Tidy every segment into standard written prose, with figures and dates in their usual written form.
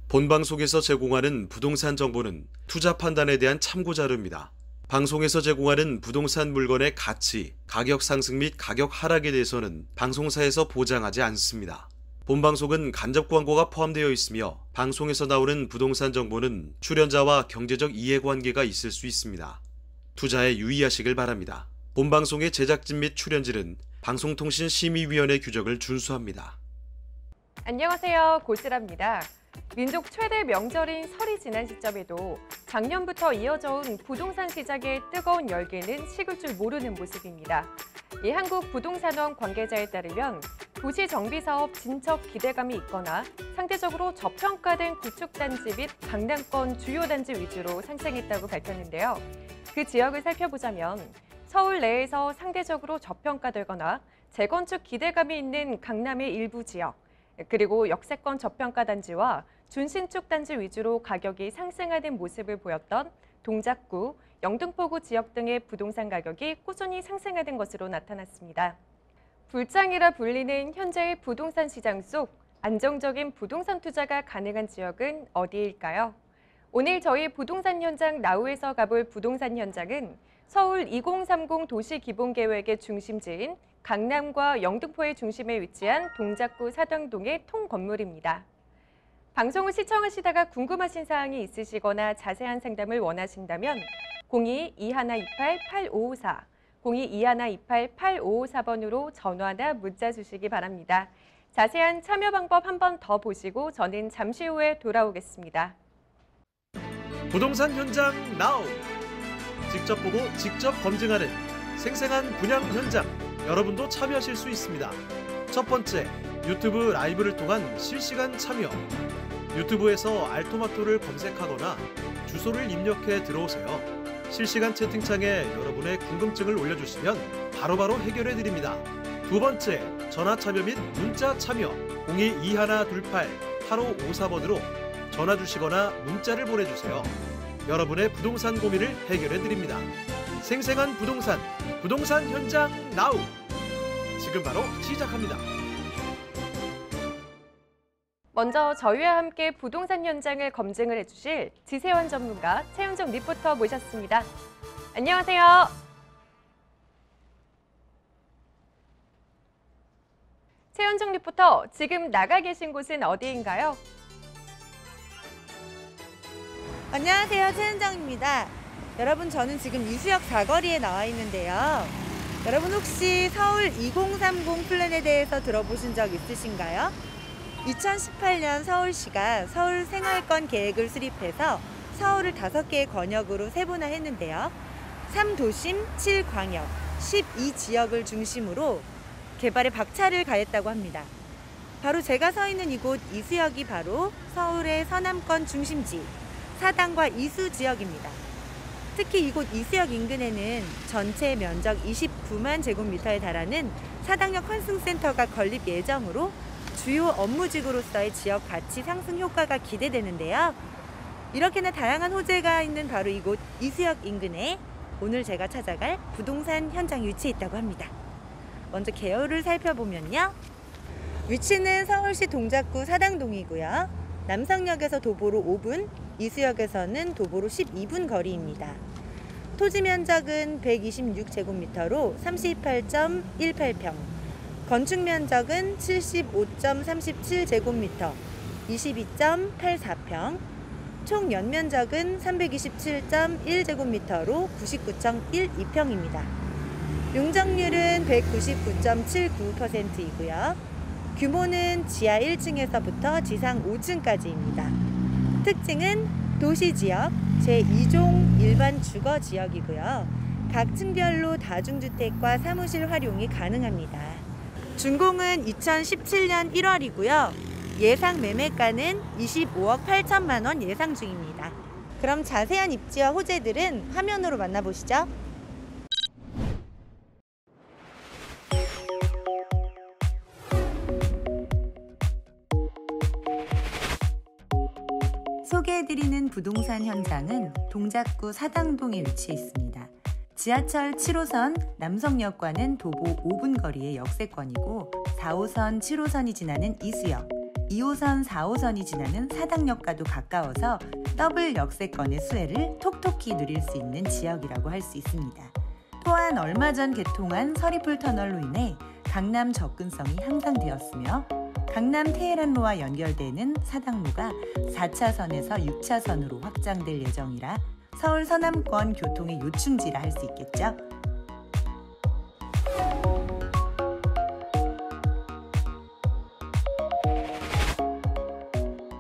본방송에서 제공하는 부동산 정보는 투자 판단에 대한 참고 자료입니다. 방송에서 제공하는 부동산 물건의 가치, 가격 상승 및 가격 하락에 대해서는 방송사에서 보장하지 않습니다. 본방송은 간접 광고가 포함되어 있으며 방송에서 나오는 부동산 정보는 출연자와 경제적 이해관계가 있을 수 있습니다. 투자에 유의하시길 바랍니다. 본방송의 제작진 및 출연진은 방송통신심의위원회 규정을 준수합니다. 안녕하세요. 고슬아입니다. 민족 최대 명절인 설이 지난 시점에도 작년부터 이어져 온 부동산 시장의 뜨거운 열기는 식을 줄 모르는 모습입니다. 이 한국부동산원 관계자에 따르면 도시 정비 사업 진척 기대감이 있거나 상대적으로 저평가된 구축단지 및 강남권 주요 단지 위주로 상승했다고 밝혔는데요. 그 지역을 살펴보자면 서울 내에서 상대적으로 저평가되거나 재건축 기대감이 있는 강남의 일부 지역, 그리고 역세권 저평가 단지와 준신축 단지 위주로 가격이 상승하는 모습을 보였던 동작구, 영등포구 지역 등의 부동산 가격이 꾸준히 상승하는 것으로 나타났습니다. 불장이라 불리는 현재의 부동산 시장 속 안정적인 부동산 투자가 가능한 지역은 어디일까요? 오늘 저희 부동산 현장 나우에서 가볼 부동산 현장은 서울 2030 도시기본계획의 중심지인 강남과 영등포의 중심에 위치한 동작구 사당동의 통건물입니다. 방송을 시청하시다가 궁금하신 사항이 있으시거나 자세한 상담을 원하신다면 02-2128-8554, 02-2128-8554번으로 전화나 문자 주시기 바랍니다. 자세한 참여 방법 한 번 더 보시고 저는 잠시 후에 돌아오겠습니다. 부동산 현장 나우! 직접 보고 직접 검증하는 생생한 분양 현장, 여러분도 참여하실 수 있습니다. 첫 번째, 유튜브 라이브를 통한 실시간 참여. 유튜브에서 알토마토를 검색하거나 주소를 입력해 들어오세요. 실시간 채팅창에 여러분의 궁금증을 올려주시면 바로바로 해결해 드립니다. 두 번째, 전화 참여 및 문자 참여 02-2128-8554번으로 전화 주시거나 문자를 보내주세요. 여러분의 부동산 고민을 해결해 드립니다. 생생한 부동산 현장 나우! 지금 바로 시작합니다. 먼저 저희와 함께 부동산 현장을 검증을 해주실 지세원 전문가 최현정 리포터 모셨습니다. 안녕하세요. 최현정 리포터, 지금 나가 계신 곳은 어디인가요? 안녕하세요. 최은정입니다. 여러분, 저는 지금 이수역 사거리에 나와 있는데요. 여러분, 혹시 서울 2030 플랜에 대해서 들어보신 적 있으신가요? 2018년 서울시가 서울 생활권 계획을 수립해서 서울을 5개의 권역으로 세분화했는데요. 3도심, 7광역, 12지역을 중심으로 개발에 박차를 가했다고 합니다. 바로 제가 서 있는 이곳 이수역이 바로 서울의 서남권 중심지, 사당과 이수 지역입니다. 특히 이곳 이수역 인근에는 전체 면적 29만 제곱미터에 달하는 사당역 환승센터가 건립 예정으로 주요 업무지구로서의 지역 가치 상승 효과가 기대되는데요. 이렇게나 다양한 호재가 있는 바로 이곳 이수역 인근에 오늘 제가 찾아갈 부동산 현장이 위치해 있다고 합니다. 먼저 개요를 살펴보면요. 위치는 서울시 동작구 사당동이고요. 남성역에서 도보로 5분, 이수역에서는 도보로 12분 거리입니다. 토지 면적은 126제곱미터로 38.18평, 건축 면적은 75.37제곱미터, 22.84평, 총 연면적은 327.1제곱미터로 99.12평입니다. 용적률은 199.79%이고요. 규모는 지하 1층에서부터 지상 5층까지입니다. 특징은 도시지역, 제2종 일반 주거지역이고요. 각 층별로 다중주택과 사무실 활용이 가능합니다. 준공은 2017년 1월이고요. 예상 매매가는 25억 8천만 원 예상 중입니다. 그럼 자세한 입지와 호재들은 화면으로 만나보시죠. 소개해드리는 부동산 현장은 동작구 사당동에 위치해 있습니다. 지하철 7호선 남성역과는 도보 5분 거리의 역세권이고 4호선, 7호선이 지나는 이수역, 2호선, 4호선이 지나는 사당역과도 가까워서 더블 역세권의 수혜를 톡톡히 누릴 수 있는 지역이라고 할 수 있습니다. 또한 얼마 전 개통한 서리풀 터널로 인해 강남 접근성이 향상되었으며 강남 테헤란로와 연결되는 사당로가 4차선에서 6차선으로 확장될 예정이라 서울 서남권 교통의 요충지라 할 수 있겠죠.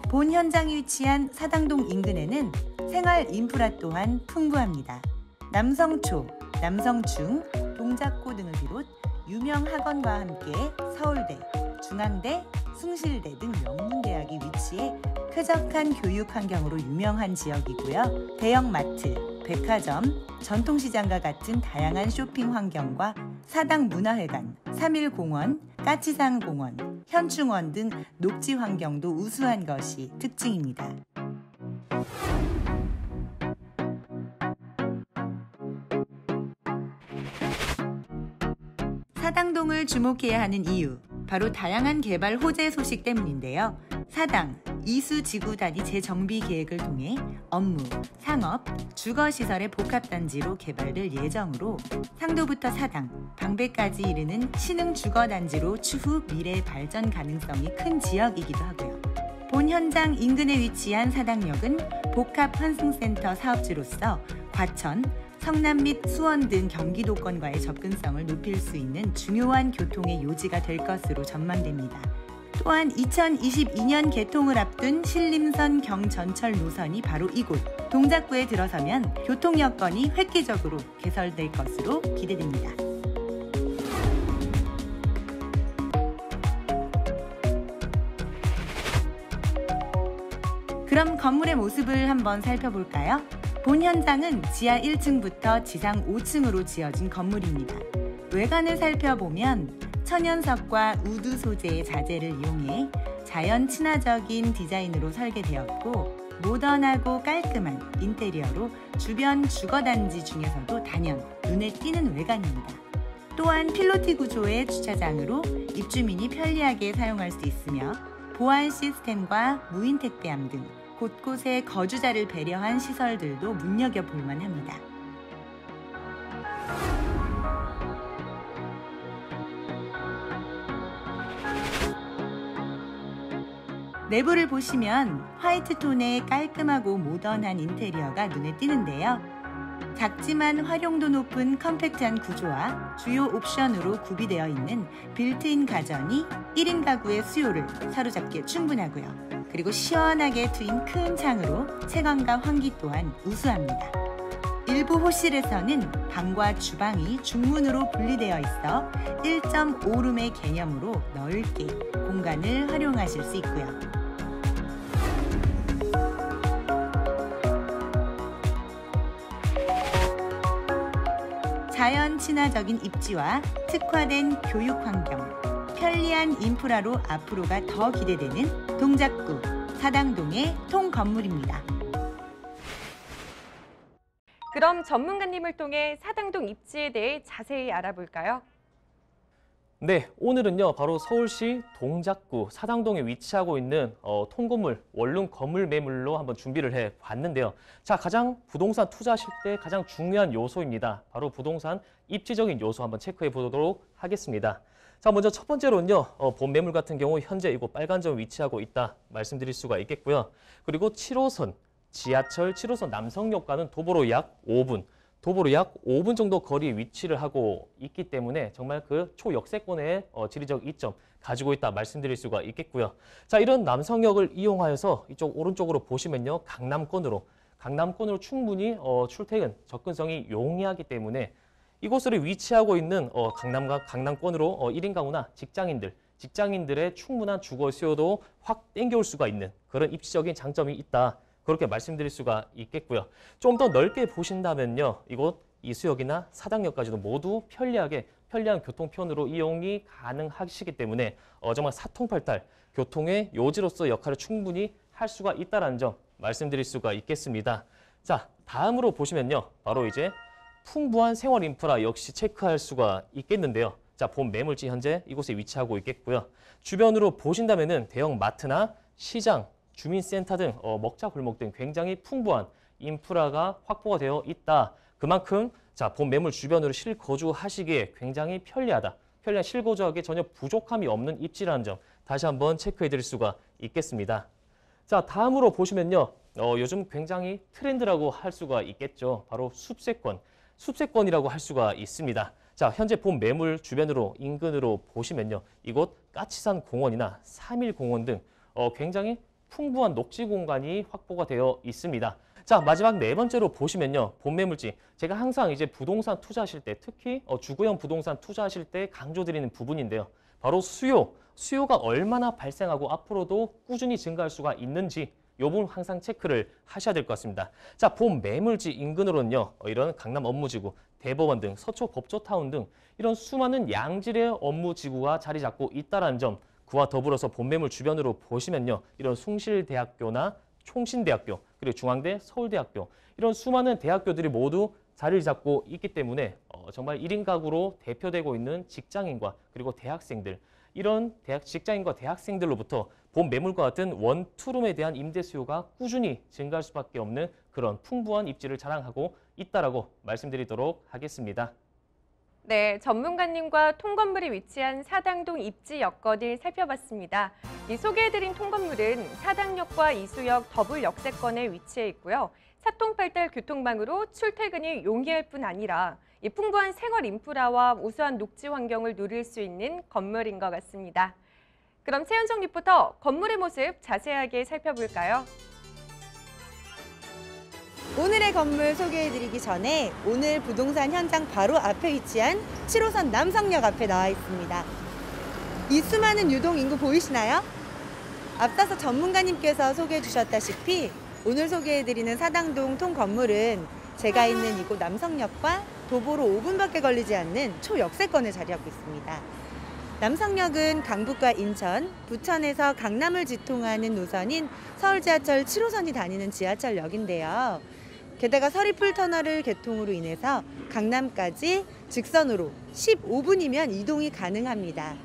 본 현장이 위치한 사당동 인근에는 생활 인프라 또한 풍부합니다. 남성초, 남성중, 동작고 등을 비롯 유명 학원과 함께 서울대, 중앙대, 숭실대 등 명문대학이 위치해 쾌적한 교육 환경으로 유명한 지역이고요. 대형마트, 백화점, 전통시장과 같은 다양한 쇼핑 환경과 사당문화회관, 3.1공원, 까치산공원, 현충원 등 녹지 환경도 우수한 것이 특징입니다. 사당동을 주목해야 하는 이유, 바로 다양한 개발 호재 소식 때문인데요. 사당, 이수지구 단위 재정비 계획을 통해 업무, 상업, 주거시설의 복합단지로 개발될 예정으로 상도부터 사당, 방배까지 이르는 신흥 주거단지로 추후 미래 발전 가능성이 큰 지역이기도 하고요. 본 현장 인근에 위치한 사당역은 복합환승센터 사업지로서 과천, 성남 및 수원 등 경기도권과의 접근성을 높일 수 있는 중요한 교통의 요지가 될 것으로 전망됩니다. 또한 2022년 개통을 앞둔 신림선 경전철 노선이 바로 이곳 동작구에 들어서면 교통 여건이 획기적으로 개설될 것으로 기대됩니다. 그럼 건물의 모습을 한번 살펴볼까요? 본 현장은 지하 1층부터 지상 5층으로 지어진 건물입니다. 외관을 살펴보면 천연석과 우드 소재의 자재를 이용해 자연 친화적인 디자인으로 설계되었고 모던하고 깔끔한 인테리어로 주변 주거단지 중에서도 단연 눈에 띄는 외관입니다. 또한 필로티 구조의 주차장으로 입주민이 편리하게 사용할 수 있으며 보안 시스템과 무인 택배함 등 곳곳에 거주자를 배려한 시설들도 눈여겨볼 만합니다. 내부를 보시면 화이트톤의 깔끔하고 모던한 인테리어가 눈에 띄는데요. 작지만 활용도 높은 컴팩트한 구조와 주요 옵션으로 구비되어 있는 빌트인 가전이 1인 가구의 수요를 사로잡기에 충분하고요. 그리고 시원하게 트인 큰 창으로 채광과 환기 또한 우수합니다. 일부 호실에서는 방과 주방이 중문으로 분리되어 있어 1.5룸의 개념으로 넓게 공간을 활용하실 수 있고요. 자연 친화적인 입지와 특화된 교육 환경, 편리한 인프라로 앞으로가 더 기대되는 동작구 사당동의 통건물입니다. 그럼 전문가님을 통해 사당동 입지에 대해 자세히 알아볼까요? 네, 오늘은요 바로 서울시 동작구 사당동에 위치하고 있는 통건물 원룸 건물 매물로 한번 준비를 해봤는데요. 자, 가장 부동산 투자하실 때 가장 중요한 요소입니다. 바로 부동산 입지적인 요소 한번 체크해 보도록 하겠습니다. 자, 먼저 첫 번째로는요, 본 매물 같은 경우 현재 이곳 빨간 점 위치하고 있다 말씀드릴 수가 있겠고요. 그리고 7호선, 지하철 7호선 남성역과는 도보로 약 5분 정도 거리에 위치를 하고 있기 때문에 정말 그 초역세권의 지리적 이점 가지고 있다 말씀드릴 수가 있겠고요. 자, 이런 남성역을 이용하여서 이쪽 오른쪽으로 보시면요, 강남권으로 충분히 출퇴근 접근성이 용이하기 때문에 이곳으로 위치하고 있는 강남권으로 1인 가구나 직장인들의 충분한 주거 수요도 확 땡겨올 수가 있는 그런 입지적인 장점이 있다. 그렇게 말씀드릴 수가 있겠고요. 좀 더 넓게 보신다면요, 이곳 이수역이나 사당역까지도 모두 편리한 교통편으로 이용이 가능하시기 때문에 정말 사통팔달 교통의 요지로서 역할을 충분히 할 수가 있다는 점 말씀드릴 수가 있겠습니다. 자, 다음으로 보시면요, 바로 이제 풍부한 생활 인프라 역시 체크할 수가 있겠는데요. 자, 본 매물지 현재 이곳에 위치하고 있겠고요. 주변으로 보신다면은 대형 마트나 시장, 주민센터 등 먹자 골목 등 굉장히 풍부한 인프라가 확보가 되어 있다. 그만큼 자, 본 매물 주변으로 실거주하시기에 굉장히 편리한 실거주하기에 전혀 부족함이 없는 입지라는 점 다시 한번 체크해 드릴 수가 있겠습니다. 자, 다음으로 보시면요. 요즘 굉장히 트렌드라고 할 수가 있겠죠. 바로 숲세권이라고 할 수가 있습니다. 자, 현재 본 매물 주변으로 인근으로 보시면요. 이곳 까치산 공원이나 3.1공원 등 굉장히 풍부한 녹지 공간이 확보가 되어 있습니다. 자, 마지막 네 번째로 보시면요. 본 매물지. 제가 항상 이제 부동산 투자하실 때 특히 주거형 부동산 투자하실 때 강조드리는 부분인데요. 바로 수요가 얼마나 발생하고 앞으로도 꾸준히 증가할 수가 있는지 이 부분 항상 체크를 하셔야 될 것 같습니다. 자, 본 매물지 인근으로는요. 이런 강남 업무지구, 대법원 등 서초 법조타운 등 이런 수많은 양질의 업무지구가 자리 잡고 있다는 점 그와 더불어서 본 매물 주변으로 보시면요. 이런 숭실대학교나 총신대학교, 그리고 중앙대, 서울대학교 이런 수많은 대학교들이 모두 자리를 잡고 있기 때문에 정말 1인 가구로 대표되고 있는 직장인과 그리고 대학생들 이런 직장인과 대학생들로부터 본 매물과 같은 원투룸에 대한 임대 수요가 꾸준히 증가할 수밖에 없는 그런 풍부한 입지를 자랑하고 있다라고 말씀드리도록 하겠습니다. 네, 전문가님과 통건물이 위치한 사당동 입지 여건을 살펴봤습니다. 이 소개해드린 통건물은 사당역과 이수역 더블 역세권에 위치해 있고요. 사통팔달 교통망으로 출퇴근이 용이할 뿐 아니라 이 풍부한 생활 인프라와 우수한 녹지 환경을 누릴 수 있는 건물인 것 같습니다. 그럼 최현정 리포터, 건물의 모습 자세하게 살펴볼까요? 오늘의 건물 소개해드리기 전에 오늘 부동산 현장 바로 앞에 위치한 7호선 남성역 앞에 나와 있습니다. 이 수많은 유동 인구 보이시나요? 앞서서 전문가님께서 소개해 주셨다시피 오늘 소개해드리는 사당동 통 건물은 제가 있는 이곳 남성역과 도보로 5분밖에 걸리지 않는 초역세권에 자리하고 있습니다. 남성역은 강북과 인천, 부천에서 강남을 지통하는 노선인 서울지하철 7호선이 다니는 지하철역인데요. 게다가 서리풀터널을 개통으로 인해서 강남까지 직선으로 15분이면 이동이 가능합니다.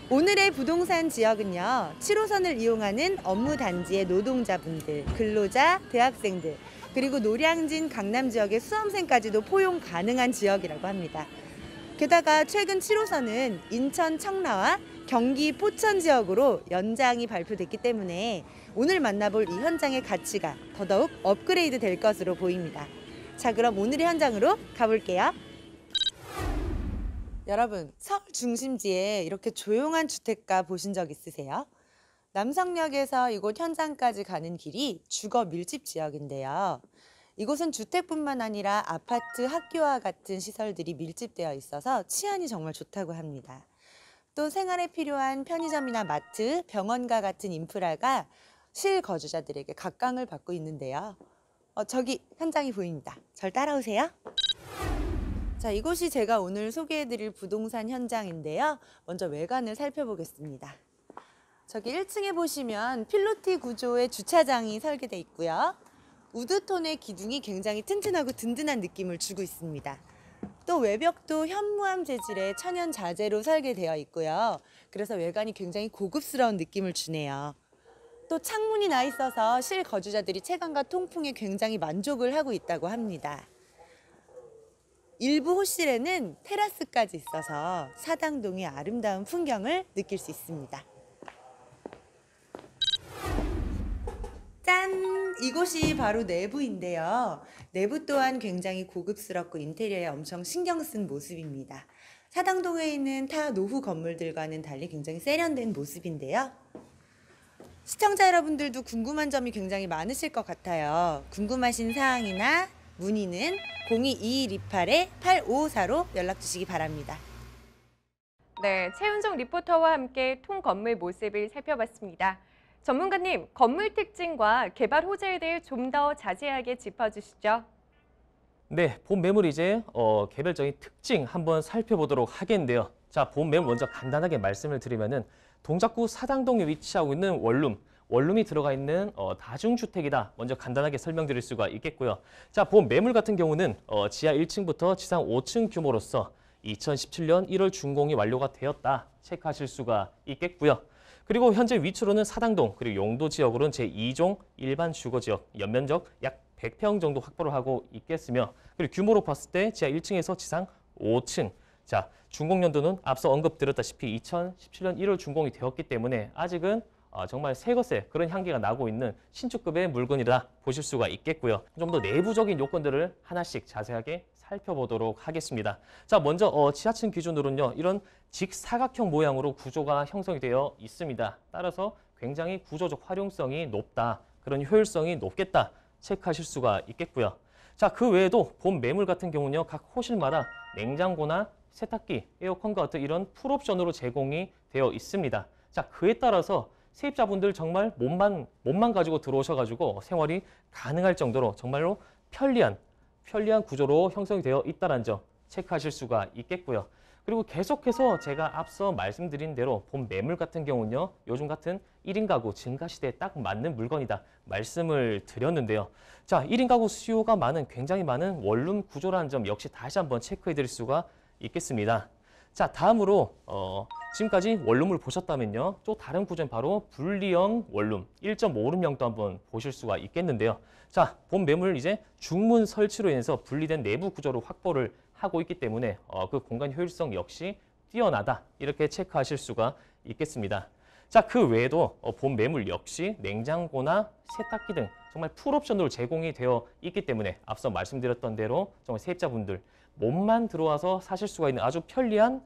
오늘의 부동산 지역은요, 7호선을 이용하는 업무단지의 노동자분들, 근로자, 대학생들, 그리고 노량진 강남 지역의 수험생까지도 포용 가능한 지역이라고 합니다. 게다가 최근 7호선은 인천 청라와 경기 포천 지역으로 연장이 발표됐기 때문에 오늘 만나볼 이 현장의 가치가 더더욱 업그레이드 될 것으로 보입니다. 자, 그럼 오늘의 현장으로 가볼게요. 여러분, 서울 중심지에 이렇게 조용한 주택가 보신 적 있으세요? 남성역에서 이곳 현장까지 가는 길이 주거 밀집 지역인데요. 이곳은 주택뿐만 아니라 아파트, 학교와 같은 시설들이 밀집되어 있어서 치안이 정말 좋다고 합니다. 또 생활에 필요한 편의점이나 마트, 병원과 같은 인프라가 실거주자들에게 각광을 받고 있는데요. 저기 현장이 보입니다. 절 따라오세요. 자, 이곳이 제가 오늘 소개해드릴 부동산 현장인데요. 먼저 외관을 살펴보겠습니다. 저기 1층에 보시면 필로티 구조의 주차장이 설계돼 있고요. 우드톤의 기둥이 굉장히 튼튼하고 든든한 느낌을 주고 있습니다. 또 외벽도 현무암 재질의 천연 자재로 설계되어 있고요. 그래서 외관이 굉장히 고급스러운 느낌을 주네요. 또 창문이 나 있어서 실거주자들이 채광과 통풍에 굉장히 만족을 하고 있다고 합니다. 일부 호실에는 테라스까지 있어서 사당동의 아름다운 풍경을 느낄 수 있습니다. 짠! 이곳이 바로 내부인데요. 내부 또한 굉장히 고급스럽고 인테리어에 엄청 신경 쓴 모습입니다. 사당동에 있는 타 노후 건물들과는 달리 굉장히 세련된 모습인데요. 시청자 여러분들도 궁금한 점이 굉장히 많으실 것 같아요. 궁금하신 사항이나 문의는 022128-8554로 연락 주시기 바랍니다. 네, 최은정 리포터와 함께 통 건물 모습을 살펴봤습니다. 전문가님, 건물 특징과 개발 호재에 대해 좀 더 자세하게 짚어주시죠. 네, 본 매물 이제 개별적인 특징 한번 살펴보도록 하겠는데요. 자, 본 매물 먼저 간단하게 말씀을 드리면은 동작구 사당동에 위치하고 있는 원룸이 들어가 있는 다중주택이다. 먼저 간단하게 설명드릴 수가 있겠고요. 자, 본 매물 같은 경우는 지하 1층부터 지상 5층 규모로서 2017년 1월 준공이 완료가 되었다 체크하실 수가 있겠고요. 그리고 현재 위치로는 사당동 그리고 용도 지역으로는 제2종 일반 주거지역 연면적 약 100평 정도 확보를 하고 있겠으며 그리고 규모로 봤을 때 지하 1층에서 지상 5층. 자, 준공 연도는 앞서 언급드렸다시피 2017년 1월 준공이 되었기 때문에 아직은 정말 새것의 그런 향기가 나고 있는 신축급의 물건이라 보실 수가 있겠고요. 좀 더 내부적인 요건들을 하나씩 자세하게 살펴보도록 하겠습니다. 자, 먼저 지하층 기준으로는요. 이런 직사각형 모양으로 구조가 형성이 되어 있습니다. 따라서 굉장히 구조적 활용성이 높다. 그런 효율성이 높겠다. 체크하실 수가 있겠고요. 자, 그 외에도 본 매물 같은 경우는요. 각 호실마다 냉장고나 세탁기, 에어컨과 같은 이런 풀옵션으로 제공이 되어 있습니다. 자, 그에 따라서 세입자분들 정말 몸만 가지고 들어오셔가지고 생활이 가능할 정도로 정말로 편리한 구조로 형성이 되어 있다는 점 체크하실 수가 있겠고요. 그리고 계속해서 제가 앞서 말씀드린 대로 본 매물 같은 경우는요. 요즘 같은 1인 가구 증가 시대에 딱 맞는 물건이다 말씀을 드렸는데요. 자, 1인 가구 수요가 굉장히 많은 원룸 구조라는 점 역시 다시 한번 체크해 드릴 수가 있겠습니다. 자, 다음으로 지금까지 원룸을 보셨다면요. 또 다른 구조는 바로 분리형 원룸 1.5룸형도 한번 보실 수가 있겠는데요. 자, 본 매물 이제 중문 설치로 인해서 분리된 내부 구조로 확보를 하고 있기 때문에 그 공간 효율성 역시 뛰어나다 이렇게 체크하실 수가 있겠습니다. 자, 그 외에도 본 매물 역시 냉장고나 세탁기 등 정말 풀옵션으로 제공이 되어 있기 때문에 앞서 말씀드렸던 대로 정말 세입자분들 몸만 들어와서 사실 수가 있는 아주 편리한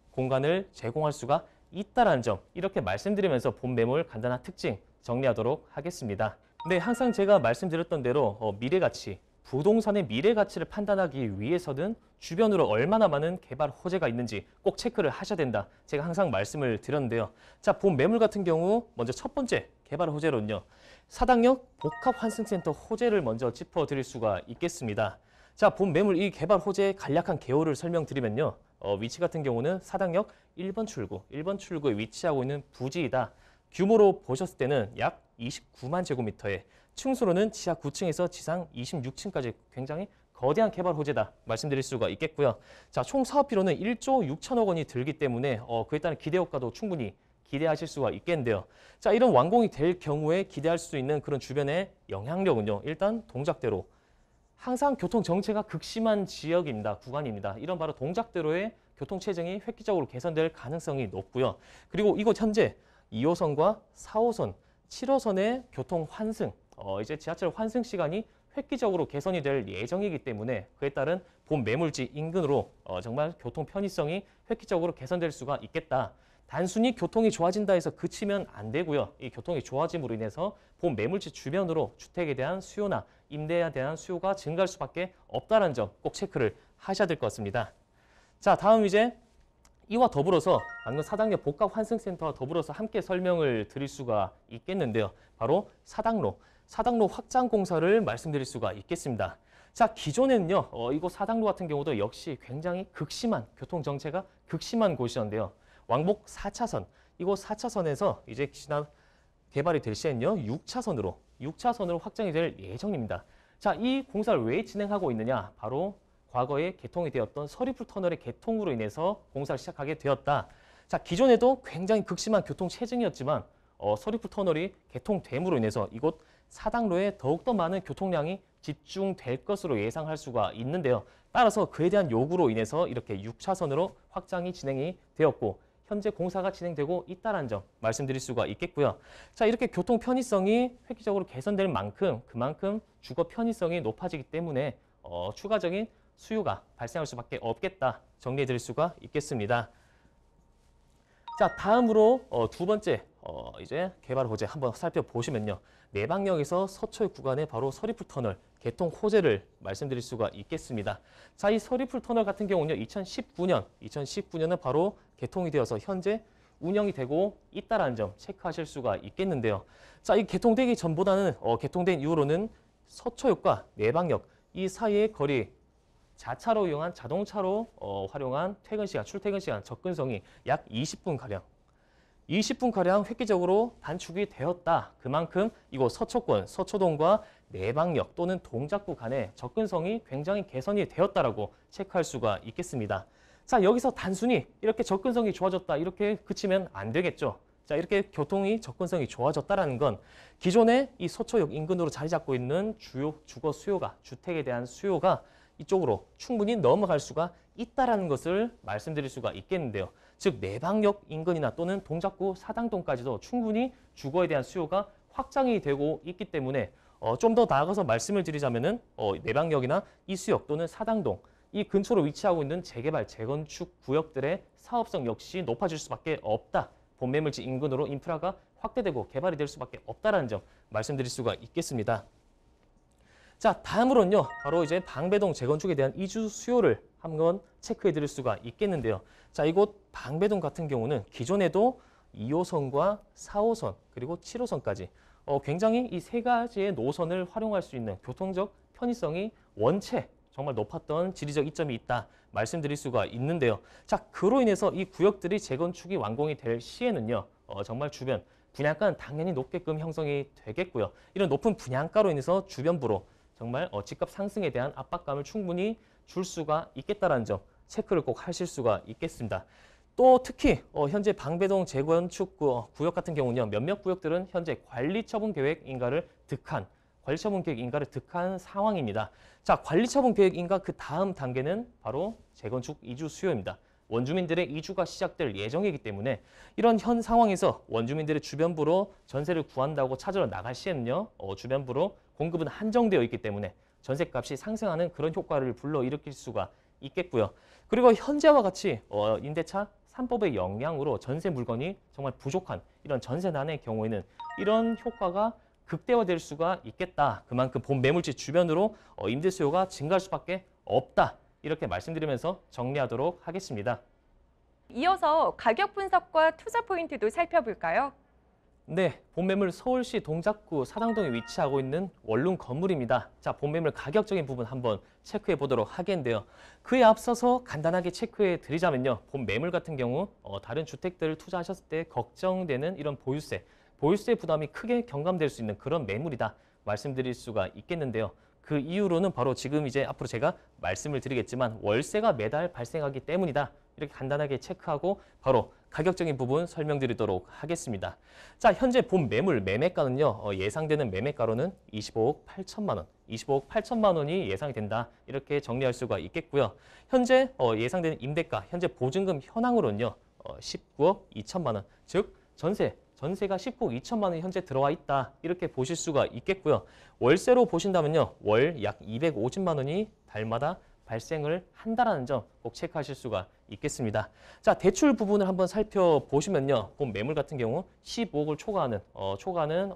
공간을 제공할 수가 있다는 점 이렇게 말씀드리면서 본 매물 간단한 특징 정리하도록 하겠습니다. 네, 항상 제가 말씀드렸던 대로 미래가치, 부동산의 미래가치를 판단하기 위해서는 주변으로 얼마나 많은 개발 호재가 있는지 꼭 체크를 하셔야 된다. 제가 항상 말씀을 드렸는데요. 자, 본 매물 같은 경우 먼저 첫 번째 개발 호재로는요. 사당역 복합환승센터 호재를 먼저 짚어드릴 수가 있겠습니다. 자, 본 매물 이 개발 호재의 간략한 개요를 설명드리면요. 위치 같은 경우는 사당역 1번 출구에 위치하고 있는 부지이다. 규모로 보셨을 때는 약 29만 제곱미터에 층수로는 지하 9층에서 지상 26층까지 굉장히 거대한 개발 호재다 말씀드릴 수가 있겠고요. 자, 총 사업비로는 1조 6천억 원이 들기 때문에 그에 따른 기대 효과도 충분히 기대하실 수가 있겠는데요. 자, 이런 완공이 될 경우에 기대할 수 있는 그런 주변의 영향력은요. 일단 동작대로 항상 교통 정체가 극심한 지역입니다. 구간입니다. 이런 바로 동작대로의 교통 체증이 획기적으로 개선될 가능성이 높고요. 그리고 이곳 현재 2호선과 4호선, 7호선의 교통 환승, 이제 지하철 환승 시간이 획기적으로 개선이 될 예정이기 때문에 그에 따른 본 매물지 인근으로 정말 교통 편의성이 획기적으로 개선될 수가 있겠다. 단순히 교통이 좋아진다 해서 그치면 안 되고요. 이 교통이 좋아짐으로 인해서 본 매물지 주변으로 주택에 대한 수요나 임대에 대한 수요가 증가할 수밖에 없다는 점 꼭 체크를 하셔야 될 것 같습니다. 자, 다음 이제 이와 더불어서 방금 사당역 복합환승센터와 더불어서 함께 설명을 드릴 수가 있겠는데요. 바로 사당로 확장 공사를 말씀드릴 수가 있겠습니다. 자, 기존에는요. 이곳 사당로 같은 경우도 역시 굉장히 교통 정체가 극심한 곳이었는데요. 왕복 4차선, 이곳 4차선에서 이제 지난 개발이 될 시에는요. 6차선으로 확장이 될 예정입니다. 자, 이 공사를 왜 진행하고 있느냐? 바로 과거에 개통이 되었던 서리풀 터널의 개통으로 인해서 공사를 시작하게 되었다. 자, 기존에도 굉장히 극심한 교통 체증이었지만 서리풀 터널이 개통됨으로 인해서 이곳 사당로에 더욱더 많은 교통량이 집중될 것으로 예상할 수가 있는데요. 따라서 그에 대한 요구로 인해서 이렇게 6차선으로 확장이 진행이 되었고 현재 공사가 진행되고 있다는 점 말씀드릴 수가 있겠고요. 자, 이렇게 교통 편의성이 획기적으로 개선될 만큼 그만큼 주거 편의성이 높아지기 때문에 추가적인 수요가 발생할 수밖에 없겠다 정리해 드릴 수가 있겠습니다. 자, 다음으로 두 번째 이제 개발 호재 한번 살펴보시면요. 내방역에서 서초역 구간에 바로 서리풀 터널 개통 호재를 말씀드릴 수가 있겠습니다. 자, 이 서리풀 터널 같은 경우는요. 2019년은 바로 개통이 되어서 현재 운영이 되고 있다는 점 체크하실 수가 있겠는데요. 자, 이 개통되기 전보다는 개통된 이후로는 서초역과 내방역 이 사이의 거리 자차로 이용한 자동차로 활용한 출퇴근 시간 접근성이 약 20분가량 획기적으로 단축이 되었다. 그만큼 이곳 서초동과 내방역 또는 동작구 간의 접근성이 굉장히 개선이 되었다라고 체크할 수가 있겠습니다. 자, 여기서 단순히 이렇게 접근성이 좋아졌다 이렇게 그치면 안 되겠죠. 자, 이렇게 교통이 접근성이 좋아졌다라는 건 기존에 이 서초역 인근으로 자리 잡고 있는 주요 주거 수요가, 주택에 대한 수요가 이쪽으로 충분히 넘어갈 수가 있다라는 것을 말씀드릴 수가 있겠는데요. 즉 내방역 인근이나 또는 동작구 사당동까지도 충분히 주거에 대한 수요가 확장이 되고 있기 때문에 좀 더 나아가서 말씀을 드리자면은 내방역이나 이수역 또는 사당동 이 근처로 위치하고 있는 재개발, 재건축 구역들의 사업성 역시 높아질 수밖에 없다. 본매물지 인근으로 인프라가 확대되고 개발이 될 수밖에 없다라는 점 말씀드릴 수가 있겠습니다. 자, 다음으로는요. 바로 이제 방배동 재건축에 대한 이주 수요를 한번 체크해 드릴 수가 있겠는데요. 자, 이곳 방배동 같은 경우는 기존에도 2호선과 4호선 그리고 7호선까지 굉장히 이 세 가지의 노선을 활용할 수 있는 교통적 편의성이 원체 정말 높았던 지리적 이점이 있다 말씀드릴 수가 있는데요. 자, 그로 인해서 이 구역들이 재건축이 완공이 될 시에는요. 정말 주변 분양가는 당연히 높게끔 형성이 되겠고요. 이런 높은 분양가로 인해서 주변부로 정말 집값 상승에 대한 압박감을 충분히 줄 수가 있겠다라는 점 체크를 꼭 하실 수가 있겠습니다. 또 특히 현재 방배동 재건축 구역 같은 경우는요. 몇몇 구역들은 현재 관리처분 계획 인가를 득한 상황입니다. 자, 관리처분 계획 인가 그 다음 단계는 바로 재건축 이주 수요입니다. 원주민들의 이주가 시작될 예정이기 때문에 이런 현 상황에서 원주민들의 주변부로 전세를 구한다고 찾으러 나갈 시에는요. 주변부로 공급은 한정되어 있기 때문에 전세값이 상승하는 그런 효과를 불러일으킬 수가 있겠고요. 그리고 현재와 같이 임대차 3법의 영향으로 전세 물건이 정말 부족한 이런 전세난의 경우에는 이런 효과가 극대화될 수가 있겠다. 그만큼 본 매물지 주변으로 임대 수요가 증가할 수밖에 없다. 이렇게 말씀드리면서 정리하도록 하겠습니다. 이어서 가격 분석과 투자 포인트도 살펴볼까요? 네, 본매물 서울시 동작구 사당동에 위치하고 있는 원룸 건물입니다. 자, 본매물 가격적인 부분 한번 체크해 보도록 하겠는데요. 그에 앞서서 간단하게 체크해 드리자면요. 본매물 같은 경우 다른 주택들을 투자하셨을 때 걱정되는 이런 보유세 부담이 크게 경감될 수 있는 그런 매물이다 말씀드릴 수가 있겠는데요. 그 이유로는 바로 지금 이제 앞으로 제가 말씀을 드리겠지만 월세가 매달 발생하기 때문이다. 이렇게 간단하게 체크하고 바로 가격적인 부분 설명드리도록 하겠습니다. 자, 현재 본 매물 매매가는요. 예상되는 매매가로는 25억 8천만 원, 25억 8천만 원이 예상이 된다. 이렇게 정리할 수가 있겠고요. 현재 예상되는 임대가, 현재 보증금 현황으로는요. 19억 2천만 원, 즉 전세가 19억 2천만 원이 현재 들어와 있다. 이렇게 보실 수가 있겠고요. 월세로 보신다면요. 월 약 250만 원이 달마다 발생을 한다라는 점 꼭 체크하실 수가 있겠습니다. 자, 대출 부분을 한번 살펴보시면요. 본 매물 같은 경우 15억을 초과하는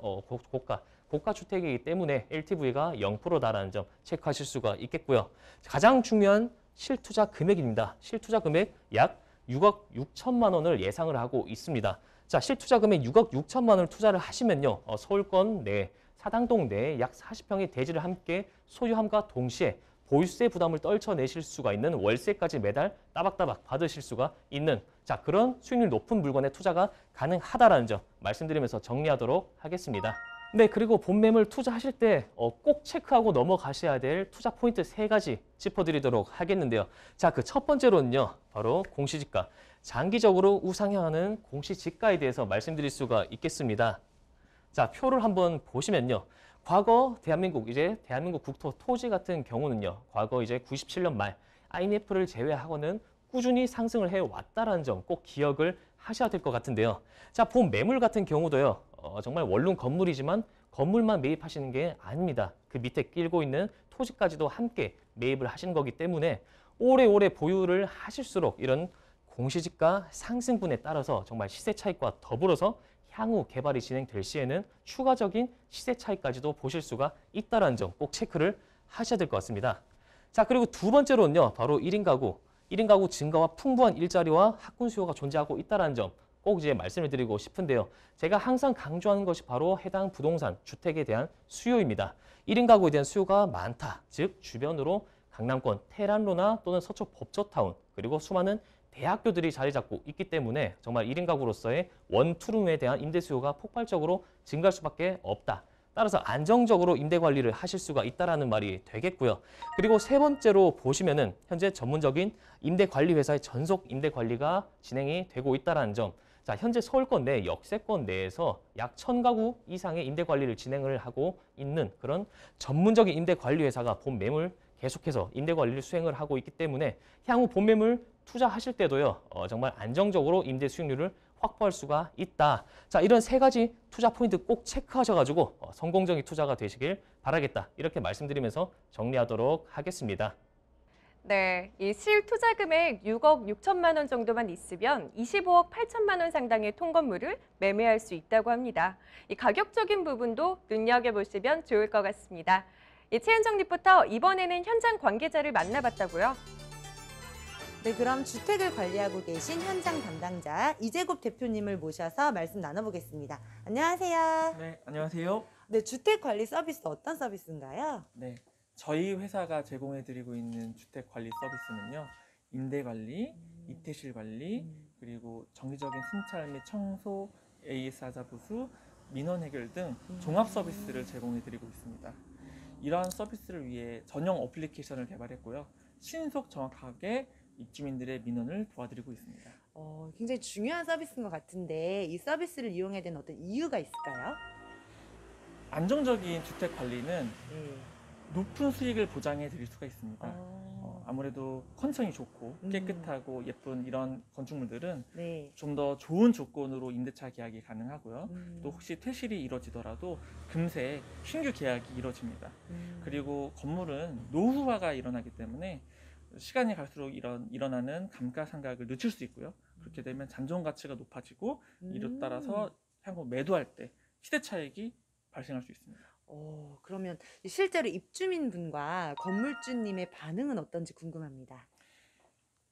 고가 주택이기 때문에 LTV가 0%다라는 점 체크하실 수가 있겠고요. 가장 중요한 실투자 금액입니다. 실투자 금액 약 6억 6천만 원을 예상을 하고 있습니다. 자, 실투자 금액 6억 6천만 원을 투자를 하시면요. 서울권 내 사당동 내에 약 40평의 대지를 함께 소유함과 동시에 보유세 부담을 떨쳐내실 수가 있는 월세까지 매달 따박따박 받으실 수가 있는 그런 수익률 높은 물건에 투자가 가능하다라는 점 말씀드리면서 정리하도록 하겠습니다. 네, 그리고 본매물 투자하실 때 꼭 체크하고 넘어가셔야 될 투자 포인트 3가지 짚어드리도록 하겠는데요. 자, 그 첫 번째로는요. 바로 공시지가. 장기적으로 우상향하는 공시지가에 대해서 말씀드릴 수가 있겠습니다. 자, 표를 한번 보시면요. 과거 대한민국 국토 토지 같은 경우는요. 과거 이제 97년 말 IMF를 제외하고는 꾸준히 상승을 해왔다라는 점 꼭 기억을 하셔야 될 것 같은데요. 자, 본 매물 같은 경우도요. 정말 원룸 건물이지만 건물만 매입하시는 게 아닙니다. 그 밑에 끼고 있는 토지까지도 함께 매입을 하시는 거기 때문에 오래오래 보유를 하실수록 이런 공시지가 상승분에 따라서 정말 시세 차익과 더불어서 향후 개발이 진행될 시에는 추가적인 시세 차익까지도 보실 수가 있다는 점 꼭 체크를 하셔야 될 것 같습니다. 자, 그리고 두 번째로는요. 바로 1인 가구 증가와 풍부한 일자리와 학군 수요가 존재하고 있다는 점 꼭 이제 말씀을 드리고 싶은데요. 제가 항상 강조하는 것이 바로 해당 부동산, 주택에 대한 수요입니다. 1인 가구에 대한 수요가 많다. 즉, 주변으로 강남권 테란로나 또는 서초 법조타운 그리고 수많은 대학교들이 자리 잡고 있기 때문에 정말 1인 가구로서의 원투룸에 대한 임대 수요가 폭발적으로 증가할 수밖에 없다. 따라서 안정적으로 임대 관리를 하실 수가 있다라는 말이 되겠고요. 그리고 세 번째로 보시면은 현재 전문적인 임대 관리 회사의 전속 임대 관리가 진행이 되고 있다라는 점. 자, 현재 서울권 내 역세권 내에서 약 1,000가구 이상의 임대 관리를 진행을 하고 있는 그런 전문적인 임대 관리 회사가 본 매물 계속해서 임대 관리를 수행을 하고 있기 때문에 향후 본 매물 투자하실 때도요, 정말 안정적으로 임대 수익률을 확보할 수가 있다. 자, 이런 세 가지 투자 포인트 꼭 체크하셔가지고 성공적인 투자가 되시길 바라겠다. 이렇게 말씀드리면서 정리하도록 하겠습니다. 네, 이 실투자 금액 6억 6천만 원 정도만 있으면 25억 8천만 원 상당의 통건물을 매매할 수 있다고 합니다. 이 가격적인 부분도 눈여겨보시면 좋을 것 같습니다. 최현정 리포터, 이번에는 현장 관계자를 만나봤다고요? 네, 그럼 주택을 관리하고 계신 현장 담당자 이재곱 대표님을 모셔서 말씀 나눠보겠습니다. 안녕하세요. 네, 안녕하세요. 네, 주택 관리 서비스 어떤 서비스인가요? 네, 저희 회사가 제공해드리고 있는 주택 관리 서비스는요, 임대 관리, 이태실 관리, 그리고 정기적인 순찰 및 청소, AS 하자 보수, 민원 해결 등 종합 서비스를 제공해드리고 있습니다. 이러한 서비스를 위해 전용 어플리케이션을 개발했고요, 신속 정확하게 입주민들의 민원을 도와드리고 있습니다. 굉장히 중요한 서비스인 것 같은데 이 서비스를 이용해야 되는 어떤 이유가 있을까요? 안정적인 주택 관리는 네. 높은 수익을 보장해 드릴 수가 있습니다. 아무래도 컨디션이 좋고 깨끗하고 예쁜 이런 건축물들은 네. 좀 더 좋은 조건으로 임대차 계약이 가능하고요. 또 혹시 퇴실이 이루어지더라도 금세 신규 계약이 이루어집니다. 그리고 건물은 노후화가 일어나기 때문에 시간이 갈수록 일어나는 감가상각을 늦출 수 있고요. 그렇게 되면 잔존 가치가 높아지고 이를 따라서 향후 매도할 때 시대 차익이 발생할 수 있습니다. 그러면 실제로 입주민분과 건물주님의 반응은 어떤지 궁금합니다.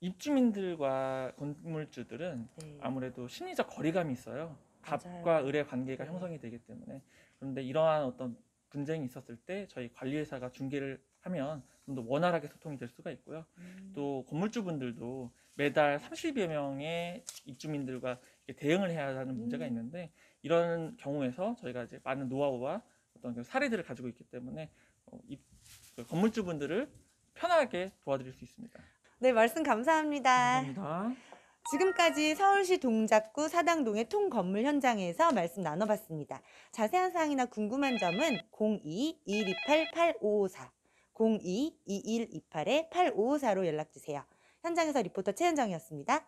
입주민들과 건물주들은 네. 아무래도 심리적 거리감이 있어요. 맞아요. 갑과 을의 관계가 네. 형성이 되기 때문에. 그런데 이러한 어떤 분쟁이 있었을 때 저희 관리회사가 중개를 하면 좀 더 원활하게 소통이 될 수가 있고요. 또 건물주분들도 매달 30여 명의 입주민들과 대응을 해야 하는 문제가 있는데, 이런 경우에서 저희가 이제 많은 노하우와 어떤 사례들을 가지고 있기 때문에 건물주분들을 편하게 도와드릴 수 있습니다. 네, 말씀 감사합니다. 감사합니다. 지금까지 서울시 동작구 사당동의 통건물 현장에서 말씀 나눠봤습니다. 자세한 사항이나 궁금한 점은 02-2128-8554, 02-2128-8554로 연락주세요. 현장에서 리포터 최현정이었습니다.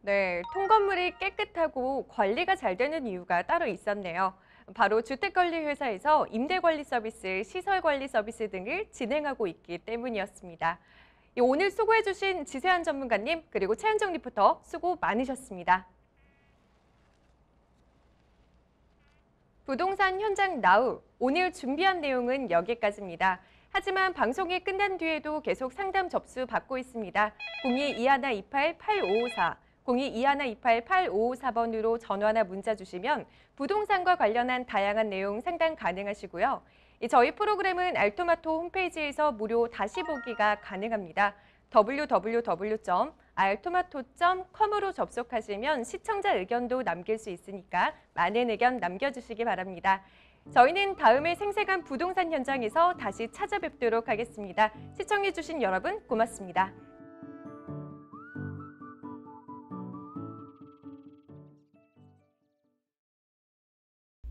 네, 통건물이 깨끗하고 관리가 잘 되는 이유가 따로 있었네요. 바로 주택관리회사에서 임대관리 서비스, 시설관리 서비스 등을 진행하고 있기 때문이었습니다. 오늘 수고해주신 지세한 전문가님, 그리고 최현정 리포터 수고 많으셨습니다. 부동산 현장 나우, 오늘 준비한 내용은 여기까지입니다. 하지만 방송이 끝난 뒤에도 계속 상담 접수 받고 있습니다. 02-2128-8554, 02-2128-8554번으로 전화나 문자 주시면 부동산과 관련한 다양한 내용 상담 가능하시고요. 저희 프로그램은 알토마토 홈페이지에서 무료 다시 보기가 가능합니다. www.altomato.com으로 접속하시면 시청자 의견도 남길 수 있으니까 많은 의견 남겨주시기 바랍니다. 저희는 다음에 생생한 부동산 현장에서 다시 찾아뵙도록 하겠습니다. 시청해주신 여러분 고맙습니다.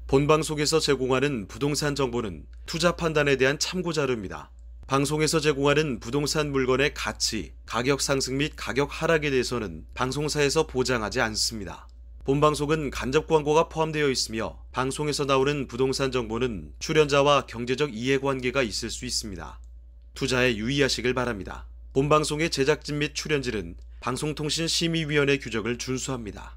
본방송에서 제공하는 부동산 정보는 투자 판단에 대한 참고 자료입니다. 방송에서 제공하는 부동산 물건의 가치, 가격 상승 및 가격 하락에 대해서는 방송사에서 보장하지 않습니다. 본방송은 간접 광고가 포함되어 있으며 방송에서 나오는 부동산 정보는 출연자와 경제적 이해관계가 있을 수 있습니다. 투자에 유의하시길 바랍니다. 본방송의 제작진 및 출연진은 방송통신심의위원회 규정을 준수합니다.